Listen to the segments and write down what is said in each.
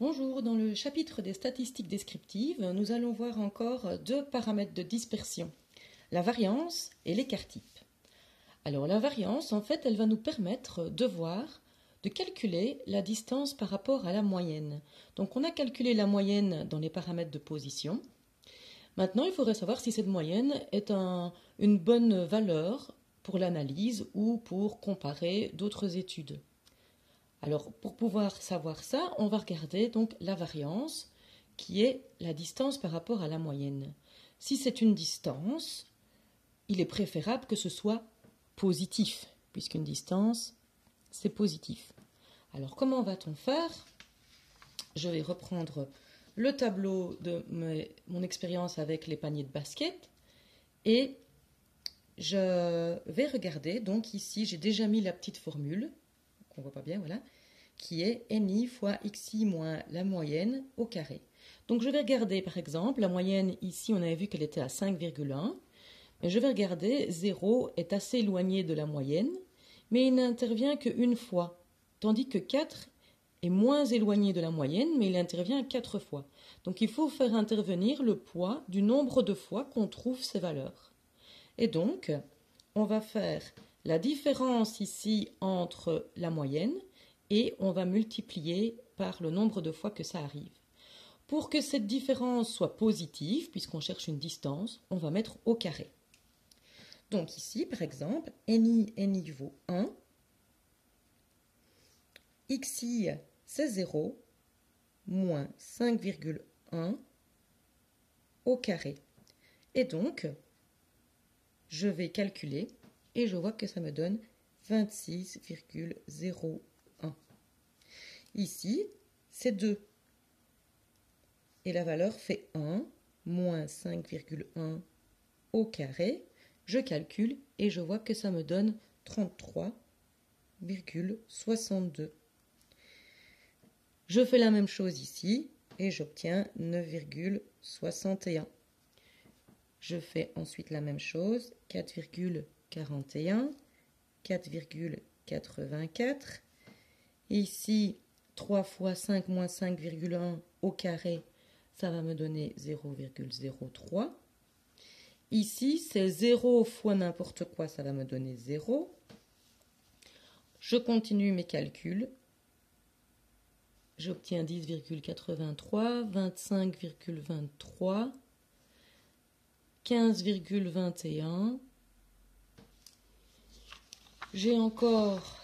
Bonjour, dans le chapitre des statistiques descriptives, nous allons voir encore deux paramètres de dispersion, la variance et l'écart type. Alors la variance, en fait, elle va nous permettre de calculer la distance par rapport à la moyenne. Donc on a calculé la moyenne dans les paramètres de position. Maintenant, il faudrait savoir si cette moyenne est une bonne valeur pour l'analyse ou pour comparer d'autres études. Alors, pour pouvoir savoir ça, on va regarder donc la variance, qui est la distance par rapport à la moyenne. Si c'est une distance, il est préférable que ce soit positif, puisqu'une distance, c'est positif. Alors, comment va-t-on faire? Je vais reprendre le tableau de mon expérience avec les paniers de basket et je vais regarder. Donc ici, j'ai déjà mis la petite formule, qu'on ne voit pas bien, voilà, qui est NI fois XI moins la moyenne au carré. Donc je vais regarder par exemple, la moyenne ici on avait vu qu'elle était à 5,1, mais je vais regarder, 0 est assez éloigné de la moyenne, mais il n'intervient qu'une fois, tandis que 4 est moins éloigné de la moyenne, mais il intervient 4 fois. Donc il faut faire intervenir le poids du nombre de fois qu'on trouve ces valeurs. Et donc, on va faire la différence ici entre la moyenne et on va multiplier par le nombre de fois que ça arrive. Pour que cette différence soit positive, puisqu'on cherche une distance, on va mettre au carré. Donc ici, par exemple, NI vaut 1, XI c'est 0, moins 5,1 au carré. Et donc, je vais calculer et je vois que ça me donne 26,01. Ici, c'est 2. Et la valeur fait 1 moins 5,1 au carré. Je calcule et je vois que ça me donne 33,62. Je fais la même chose ici et j'obtiens 9,61. Je fais ensuite la même chose, 4,41, 4,84. Ici, 3 fois 5 moins 5,1 au carré, ça va me donner 0,03. Ici, c'est 0 fois n'importe quoi, ça va me donner 0. Je continue mes calculs. J'obtiens 10,83, 25,23, 15,21. J'ai encore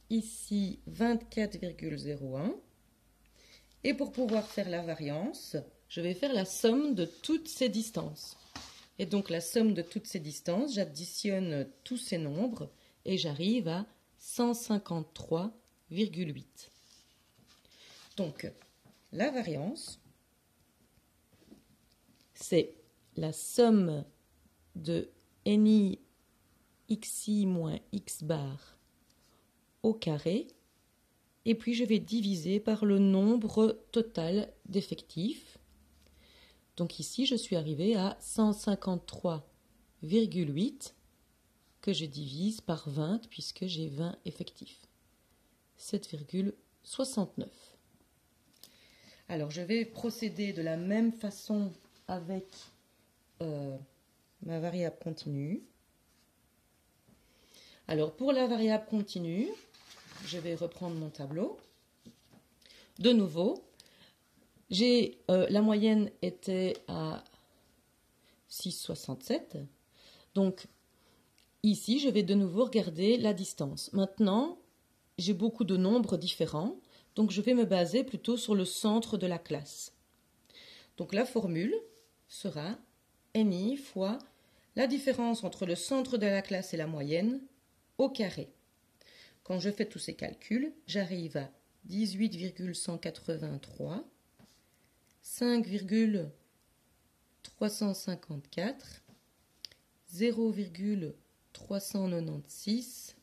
ici 24,01. Et pour pouvoir faire la variance, je vais faire la somme de toutes ces distances. Et donc la somme de toutes ces distances, j'additionne tous ces nombres et j'arrive à 153,8. Donc la variance, c'est la somme de NI XI moins X bar au carré, et puis je vais diviser par le nombre total d'effectifs. Donc ici, je suis arrivée à 153,8 que je divise par 20 puisque j'ai 20 effectifs. 7,69. Alors, je vais procéder de la même façon avec ma variable continue. Alors, pour la variable continue, je vais reprendre mon tableau. De nouveau, la moyenne était à 6,67. Donc, ici, je vais de nouveau regarder la distance. Maintenant, j'ai beaucoup de nombres différents, donc je vais me baser plutôt sur le centre de la classe. Donc, la formule sera NI fois la différence entre le centre de la classe et la moyenne au carré. Quand je fais tous ces calculs, j'arrive à 18,183, 5,354, 0,396,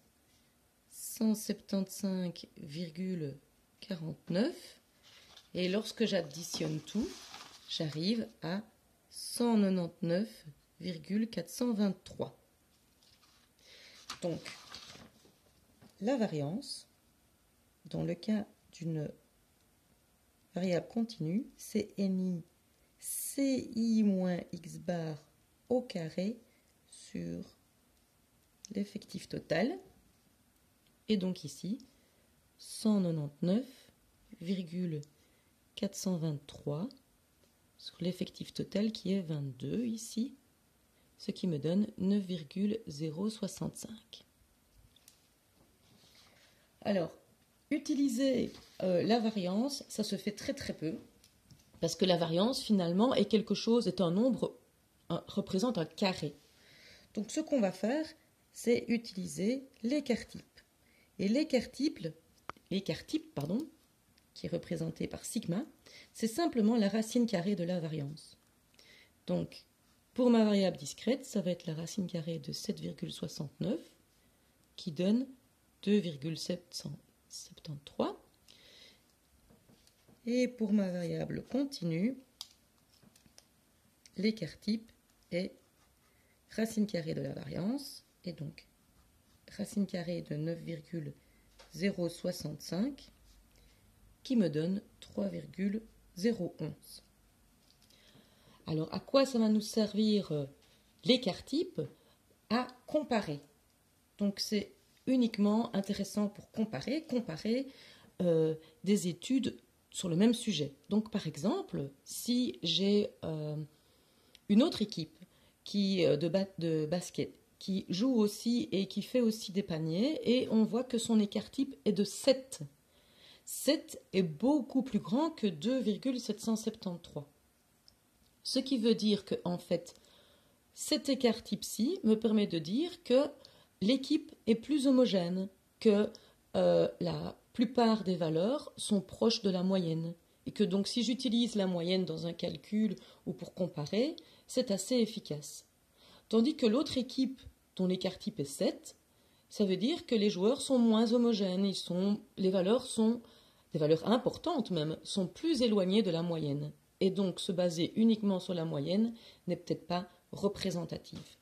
175,49 et lorsque j'additionne tout, j'arrive à 199,423. Donc, la variance, dans le cas d'une variable continue, c'est ni ci moins x bar au carré sur l'effectif total. Et donc ici, 199,423 sur l'effectif total qui est 22 ici, ce qui me donne 9,065. Alors, utiliser la variance, ça se fait très très peu, parce que la variance finalement est quelque chose, est un nombre, représente un carré. Donc ce qu'on va faire, c'est utiliser l'écart-type. Et l'écart-type, qui est représenté par sigma, c'est simplement la racine carrée de la variance. Donc, pour ma variable discrète, ça va être la racine carrée de 7,69 qui donne 2,773. Et pour ma variable continue, l'écart-type est racine carrée de la variance, et donc racine carrée de 9,065 qui me donne 3,011. Alors, à quoi ça va nous servir l'écart-type? À comparer. Donc, c'est uniquement intéressant pour comparer des études sur le même sujet. Donc, par exemple, si j'ai une autre équipe de basket qui joue aussi et qui fait aussi des paniers, et on voit que son écart-type est de 7. 7 est beaucoup plus grand que 2,773. Ce qui veut dire que, en fait, cet écart-type-ci me permet de dire que l'équipe est plus homogène, que la plupart des valeurs sont proches de la moyenne. Et que donc, si j'utilise la moyenne dans un calcul ou pour comparer, c'est assez efficace. Tandis que l'autre équipe, dont l'écart-type est 7, ça veut dire que les joueurs sont moins homogènes, les valeurs sont, des valeurs importantes même, sont plus éloignées de la moyenne. Et donc se baser uniquement sur la moyenne n'est peut-être pas représentatif.